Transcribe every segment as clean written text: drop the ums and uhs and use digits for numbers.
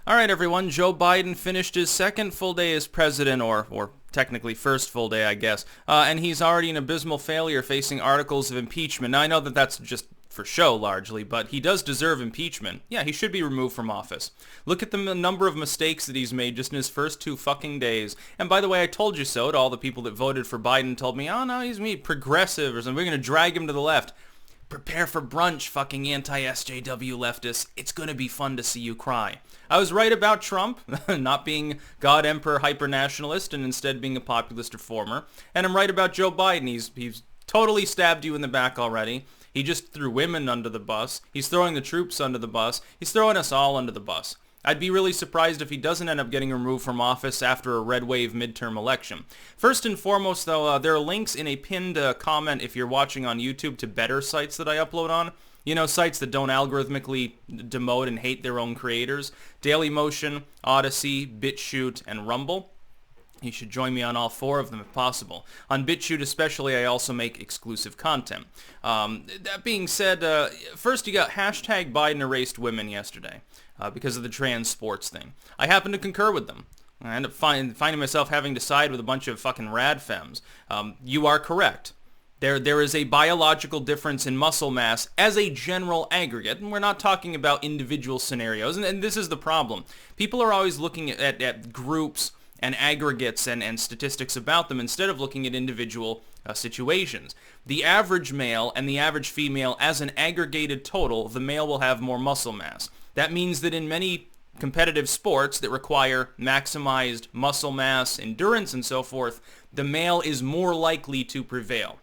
All right, everyone. Joe Biden finished his second full day as president, or technically first full day, I guess, and he's already an abysmal failure facing articles of impeachment. Now, I know that that's just for show largely, but he does deserve impeachment. Yeah, he should be removed from office. Look at the number of mistakes that he's made just in his first 2 fucking days. And by the way, I told you so to all the people that voted for Biden, told me, oh no, he's progressive or something. We're going to drag him to the left. Prepare for brunch, fucking anti-SJW leftists. It's going to be fun to see you cry. I was right about Trump, not being God, Emperor, hyper-nationalist, and instead being a populist reformer. And I'm right about Joe Biden. He's totally stabbed you in the back already. He just threw women under the bus. He's throwing the troops under the bus. He's throwing us all under the bus. I'd be really surprised if he doesn't end up getting removed from office after a red wave midterm election. First and foremost, though, there are links in a pinned comment if you're watching on YouTube to better sites that I upload on. You know, sites that don't algorithmically demote and hate their own creators. Dailymotion, Odyssey, BitChute, and Rumble. You should join me on all 4 of them if possible. On BitChute especially, I also make exclusive content. That being said, first you got hashtag Bidenerasedwomen yesterday because of the trans sports thing. I happen to concur with them. I end up finding myself having to side with a bunch of fucking rad femmes. You are correct. There is a biological difference in muscle mass as a general aggregate, and we're not talking about individual scenarios, and this is the problem. People are always looking at groups and aggregates and statistics about them instead of looking at individual situations. The average male and the average female, as an aggregated total, the male will have more muscle mass. That means that in many competitive sports that require maximized muscle mass, endurance, and so forth, the male is more likely to prevail.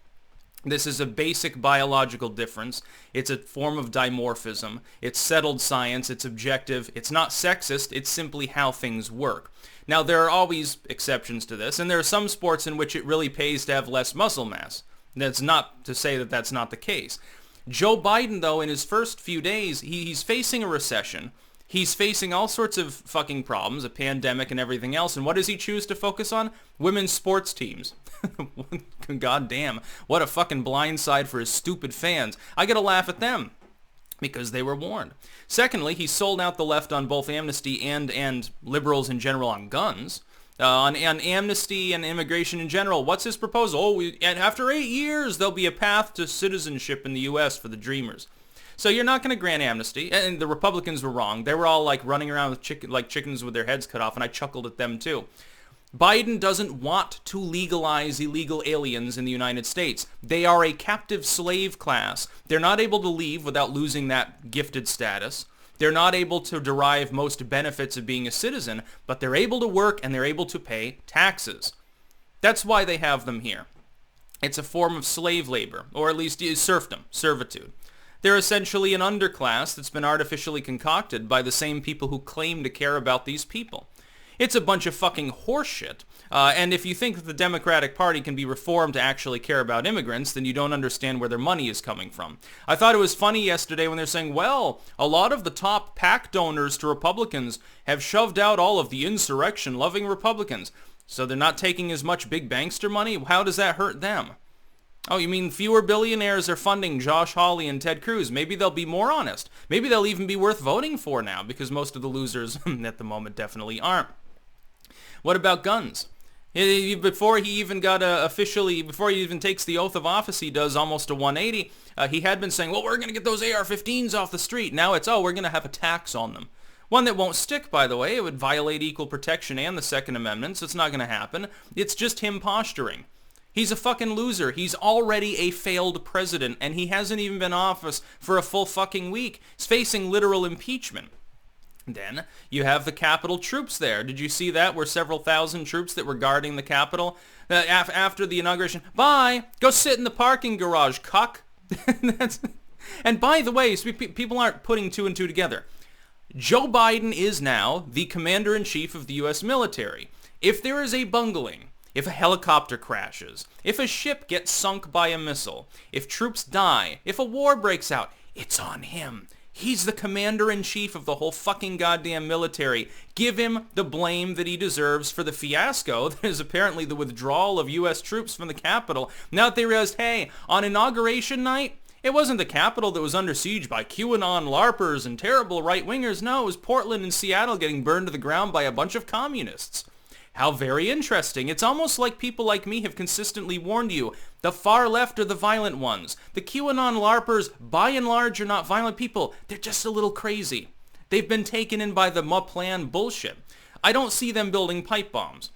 This is a basic biological difference. It's a form of dimorphism. It's settled science. It's objective. It's not sexist. It's simply how things work. Now, there are always exceptions to this, and there are some sports in which it really pays to have less muscle mass. That's not to say that that's not the case. Joe Biden, though, in his first few days, he's facing a recession. He's facing all sorts of fucking problems, a pandemic and everything else, and what does he choose to focus on? Women's sports teams. God damn, what a fucking blindside for his stupid fans. I gotta laugh at them, because they were warned. Secondly, he sold out the left on both amnesty and liberals in general on guns. On amnesty and immigration in general, what's his proposal? And after 8 years, there'll be a path to citizenship in the U.S. for the Dreamers. So you're not going to grant amnesty, and the Republicans were wrong. They were all like running around with like chickens with their heads cut off, and I chuckled at them too. Biden doesn't want to legalize illegal aliens in the United States. They are a captive slave class. They're not able to leave without losing that gifted status. They're not able to derive most benefits of being a citizen, but they're able to work and they're able to pay taxes. That's why they have them here. It's a form of slave labor, or at least serfdom, servitude. They're essentially an underclass that's been artificially concocted by the same people who claim to care about these people. It's a bunch of fucking horseshit. And if you think that the Democratic Party can be reformed to actually care about immigrants, then you don't understand where their money is coming from. I thought it was funny yesterday when they're saying, well, a lot of the top PAC donors to Republicans have shoved out all of the insurrection-loving Republicans. So they're not taking as much big bankster money? How does that hurt them? Oh, you mean fewer billionaires are funding Josh Hawley and Ted Cruz? Maybe they'll be more honest. Maybe they'll even be worth voting for now, because most of the losers at the moment definitely aren't. What about guns? Before he even got before he even takes the oath of office, he does almost a 180. He had been saying, well, we're going to get those AR-15s off the street. Now it's, we're going to have a tax on them. One that won't stick, by the way. It would violate equal protection and the Second Amendment, so it's not going to happen. It's just him posturing. He's a fucking loser. He's already a failed president, and he hasn't even been in office for a full fucking week. He's facing literal impeachment. Then you have the Capitol troops there. Did you see that? Were several thousand troops that were guarding the Capitol after the inauguration. Bye. Go sit in the parking garage, cuck. And by the way, people aren't putting 2 and 2 together. Joe Biden is now the commander-in-chief of the U.S. military. If there is a bungling, if a helicopter crashes, if a ship gets sunk by a missile, if troops die, if a war breaks out, it's on him. He's the commander-in-chief of the whole fucking goddamn military. Give him the blame that he deserves for the fiasco that is apparently the withdrawal of U.S. troops from the Capitol. Now that they realized, hey, on inauguration night, It wasn't the Capitol that was under siege by QAnon LARPers and terrible right-wingers. No, it was Portland and Seattle getting burned to the ground by a bunch of communists. How very interesting. It's almost like people like me have consistently warned you. The far left are the violent ones. The QAnon LARPers, by and large, are not violent people. They're just a little crazy. They've been taken in by the plan bullshit. I don't see them building pipe bombs.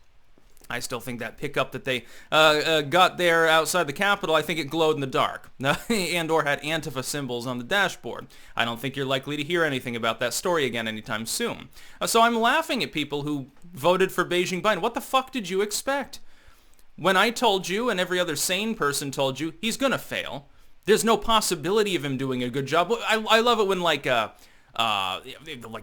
I still think that pickup that they got there outside the Capitol, I think it glowed in the dark and or had Antifa symbols on the dashboard. I don't think you're likely to hear anything about that story again anytime soon. So I'm laughing at people who voted for Beijingbiden. What the fuck did you expect? When I told you and every other sane person told you he's going to fail, there's no possibility of him doing a good job. I love it when like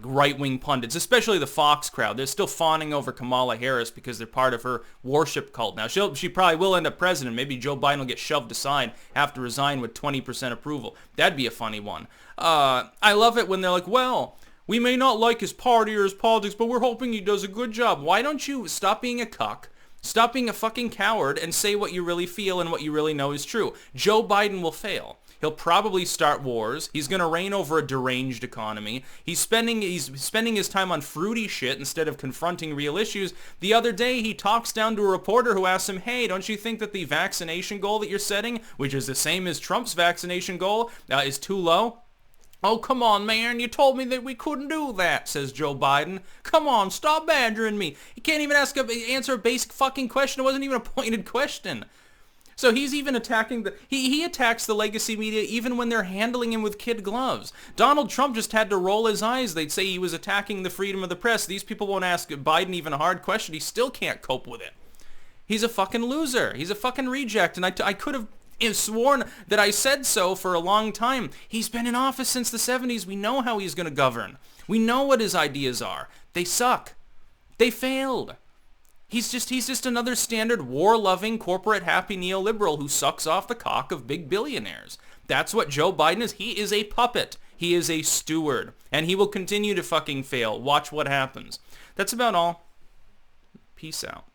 right-wing pundits, especially the Fox crowd, they're still fawning over Kamala Harris because they're part of her worship cult. Now, she probably will end up president. Maybe Joe Biden will get shoved aside, have to resign with 20% approval. That'd be a funny one. I love it when they're like, well, we may not like his party or his politics, but we're hoping he does a good job. Why don't you stop being a cuck, stop being a fucking coward, and say what you really feel and what you really know is true? Joe Biden will fail. He'll probably start wars. He's going to reign over a deranged economy. He's spending his time on fruity shit instead of confronting real issues. The other day, he talks down to a reporter who asks him, hey, don't you think that the vaccination goal that you're setting, which is the same as Trump's vaccination goal, is too low? Oh, come on, man. You told me that we couldn't do that, says Joe Biden. Come on, stop badgering me. You can't even answer a basic fucking question. It wasn't even a pointed question. So he's even attacking he attacks the legacy media even when they're handling him with kid gloves. Donald Trump just had to roll his eyes. They'd say he was attacking the freedom of the press. These people won't ask Biden even a hard question. He still can't cope with it. He's a fucking loser. He's a fucking reject. And I could have sworn that I said so for a long time. He's been in office since the 70s. We know how he's going to govern. We know what his ideas are. They suck. They failed. He's just another standard war-loving, corporate-happy neoliberal who sucks off the cock of big billionaires. That's what Joe Biden is. He is a puppet. He is a steward. And he will continue to fucking fail. Watch what happens. That's about all. Peace out.